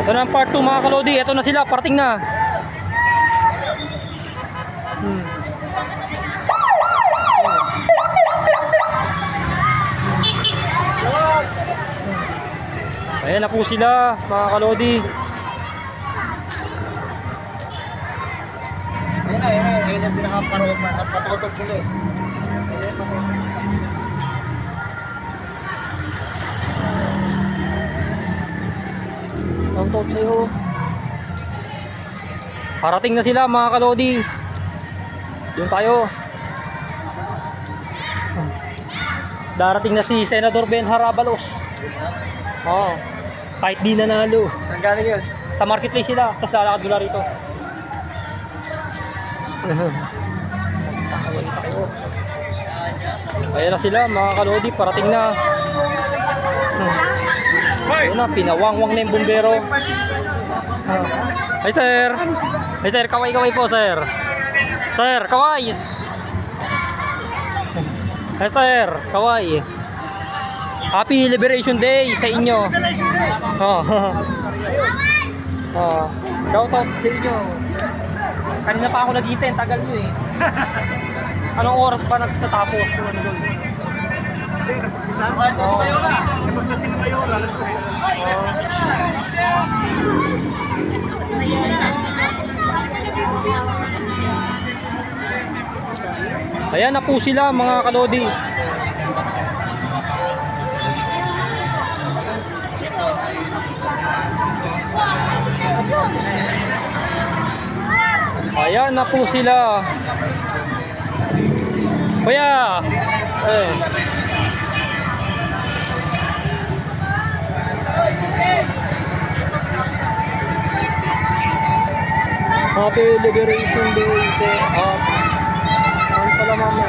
Ito na ang part 2 mga kalodi. Ito na sila, parating na. Ayan na po sila mga kalodi. Ayan na pinakaparong at patotog sila eh. Shoutout sa'yo. Parating na sila mga kalodi. Doon tayo. Darating na si Senador Ben Harabalos. Oo. Kahit di nanalo. Saan galing yun? Sa marketplace sila. Tapos lalakad mula rito. Ayan na sila mga kalodi. Parating na. Ayun na, pinawangwang na yung bumbero. Hi sir. Hi sir, kaway-kaway po sir. Sir, kaway. Hi sir, kaway. Happy Liberation Day sa inyo. Shout out sa inyo. Kanina pa ako nag-hintay, tagal nyo eh. Anong oras pa nagtatapos? Ayan na po sila mga kalodi. Ayan na po sila. Kuya. Happy Liberation Day po. Saan pala mama?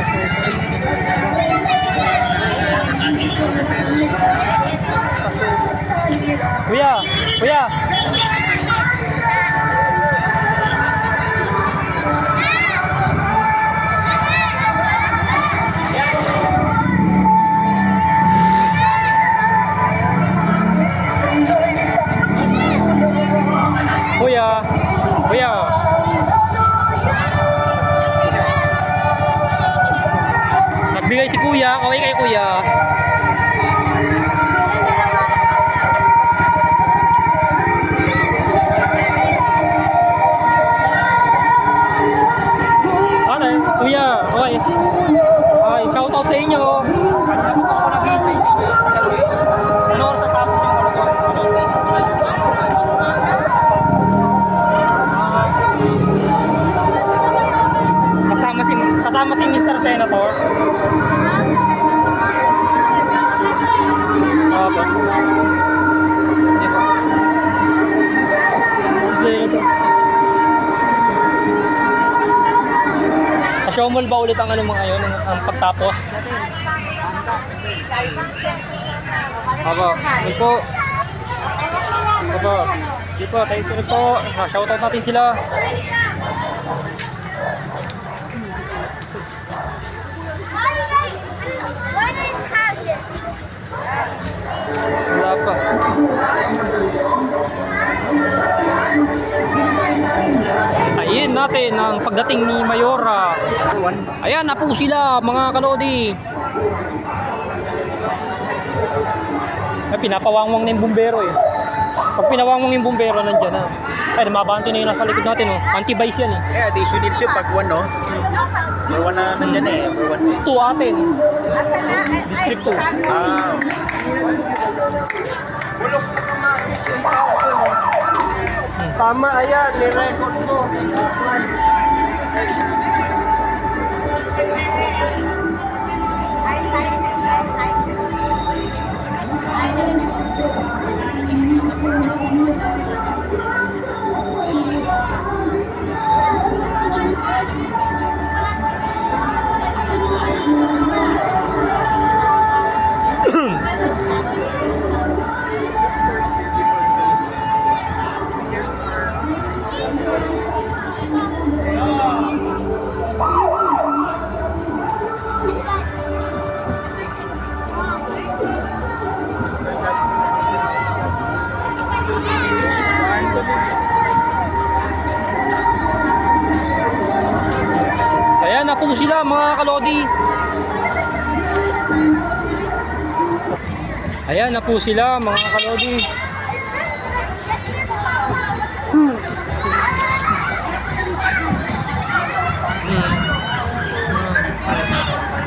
Kuya, kuya. Kuya, kuya. Nagbigay si kuya, kaway kay kuya. Ano, kuya, kaway. Ay, shout out sa inyo. Ano oras sa tapos yung kasama si Mr. Senator. Si Senator. Ka-showmall ba ulit ang ano mga yun, ang pagtapos? Aba, yun po. Aba, di po, tayo sunod po. Shoutout natin sila. Wala pa. Ayan natin ang pagdating ni Mayora. Ayan na po sila mga kalodi. Ay, pinapawangwang na yung bumbero eh. Pag pinawangwang yung bumbero, nandyan na. Ay, mabanto na yung nasa likod natin oh. Anti-vice yan eh. Eh, additional siya pag 1 no? May 1 na nandyan eh. 2 atin. District 2. Ah. Tama, ayan. Nirecord mo. Ayan na po sila mga kalodi. Ayan na po sila mga kalodi.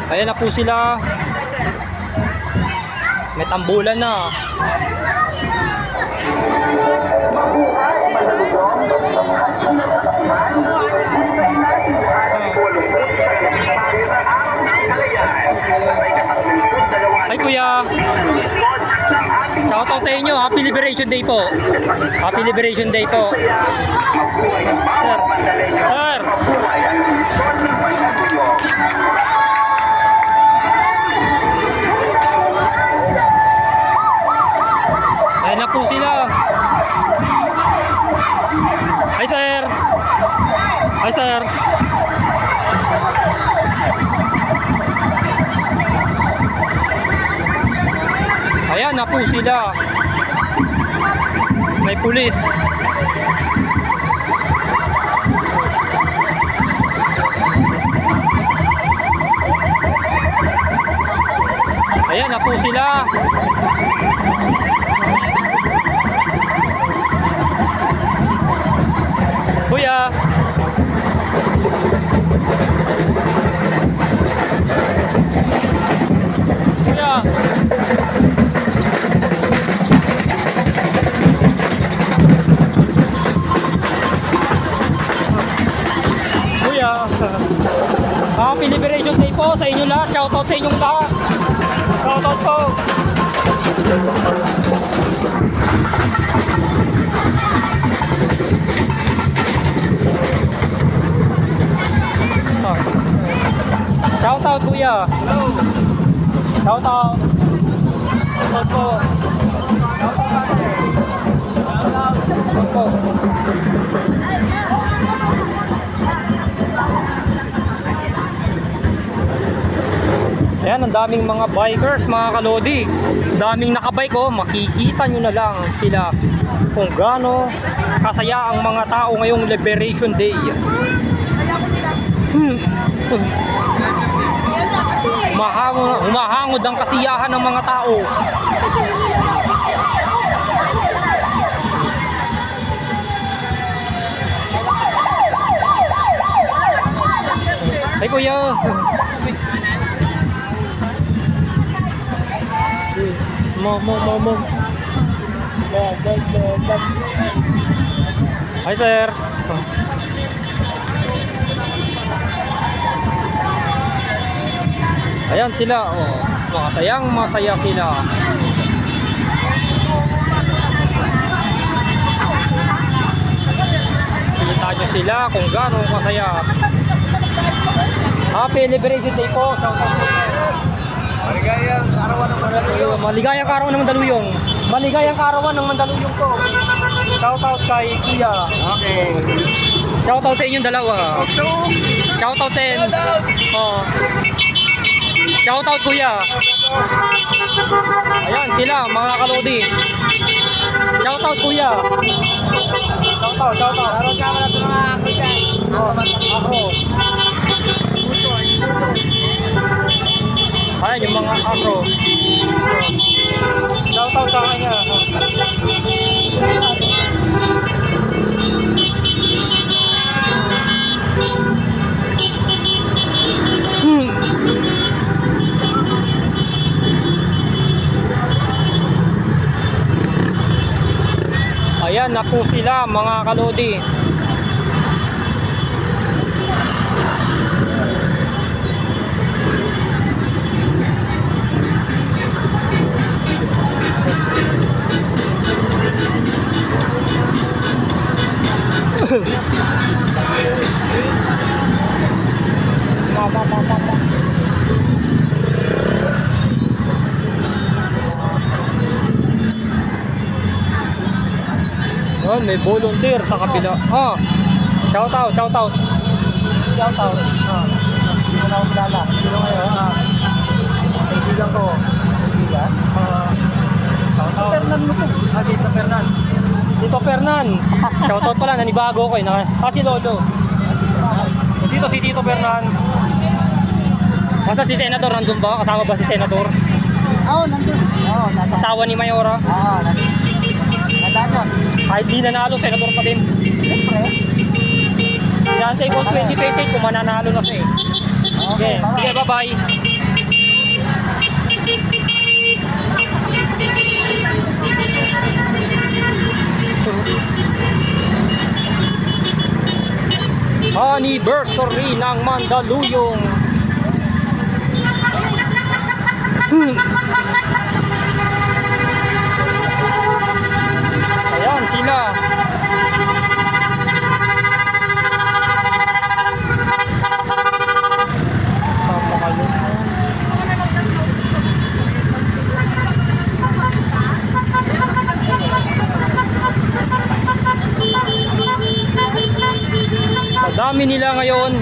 Ayan na po sila. May tambulan na. Ay kuya, shoutout sa inyo. Happy Liberation Day po. Happy Liberation Day po. Sir, sir. Ayan na po sila. Hi sir. Hi sir. Ayan na po sila. May pulis. Ayan na po sila. Kuya. Kuya. Kuya. Happy Liberation Day po sa inyo lahat. Shoutout sa inyong lahat. Shoutout po. Shoutout kuya. Hello. Shoutout. Shoutout po. Shoutout po. Ayan, ang daming mga bikers, mga kalodi. Daming nakabike, oh. Makikita nyo na lang sila kung gaano kasaya ang mga tao ngayong Liberation Day. Humahangod ang kasiyahan ng mga tao. Ay kuya. Mo. Hi sir. Ayan sila, oh. Masaya sila. Kita nyo sila kung gaano masaya. Happy Liberation Day po. Maligayang arawan ng Mandaluyong. Maligayang arawan ng Mandaluyong. Maligayang arawan ng Mandaluyong po. Shoutout kay Kuya. Okay. Shoutout sa inyong dalawa. Shoutout din. Oh. Shoutout Kuya. Ayan sila mga kalodi. Shoutout Kuya. Shoutout. Araw ka wala sa mga ako dyan. Ako. Ayan yung mga afro. Shoutout sa kanya. Ayan na po sila mga kalodi. Oh, may volunteer sa kabila. Oh. Shoutout. Shoutout. Hindi ko na ako kilala. Sino ngayon? Kaibigan ko. Kaibigan? Shoutout. Fernan mo po. Dito Fernan. Tito Fernan. Shoutout pala, nanibago ko eh. Si Lolo. Dito si Tito Fernan. Basta si Senator, nandun ba? Kasama ba si Senator? Oo, nandun. Oo, nandun. Asawa ni Mayora? Oo, nandun. Nandun. Kahit di nanalo, Senator pa din. Siyempre. Dante Gold 2028 kung mananalo na siya eh. Okay, sige, bye-bye. Anniversary ng Mandaluyong. Ayan sila. Dami nila ngayon.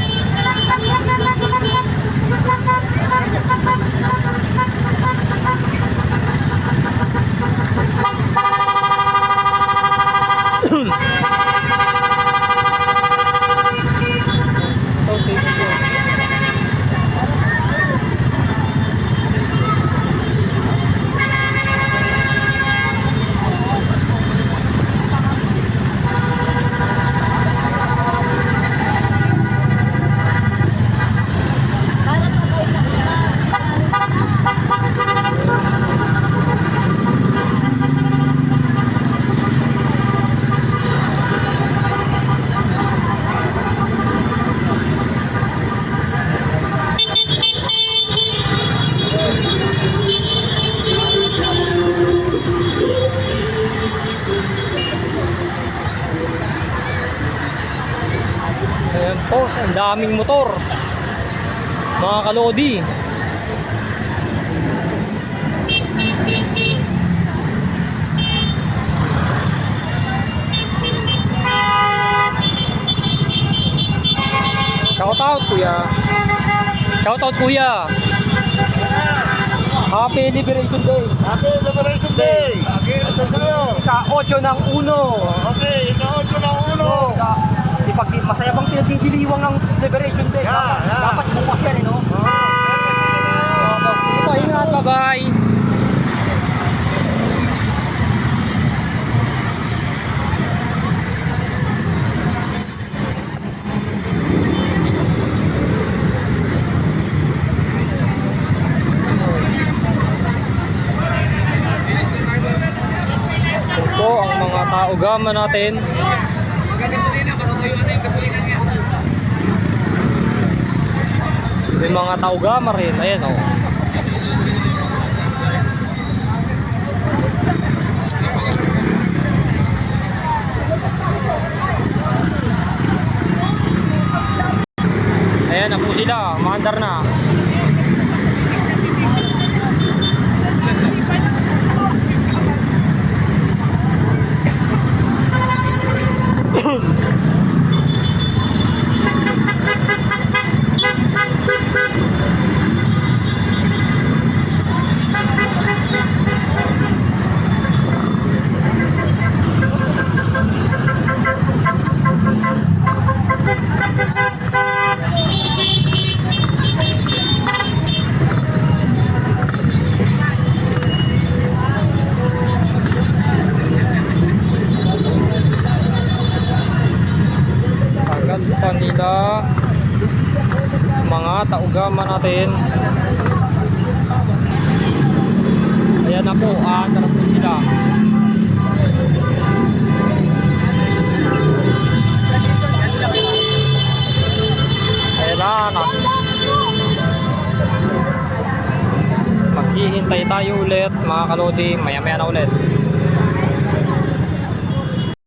Ayan po, ang daming motor. Mga kalodi. Shout out kuya. Shout out kuya. Happy Liberation Day. Happy Liberation Day! Ito kayo! Ika-8 ng uno. Okay, ika-8 ng uno! Masaya bang pinagdidiliwang ng Liberation Day? Yeah, yeah. Dapat bukas yan eh, no? Oh, Ito, ingat, bye-bye. Ito ang mga taugama natin. May mga taugama rin. Ayan o. Ayan na po sila. Maandar na. Pa nila mga taugama natin. Ayan na po, na po sila. Ayan na. Maghihintay tayo ulit mga kalodi, maya maya na ulit.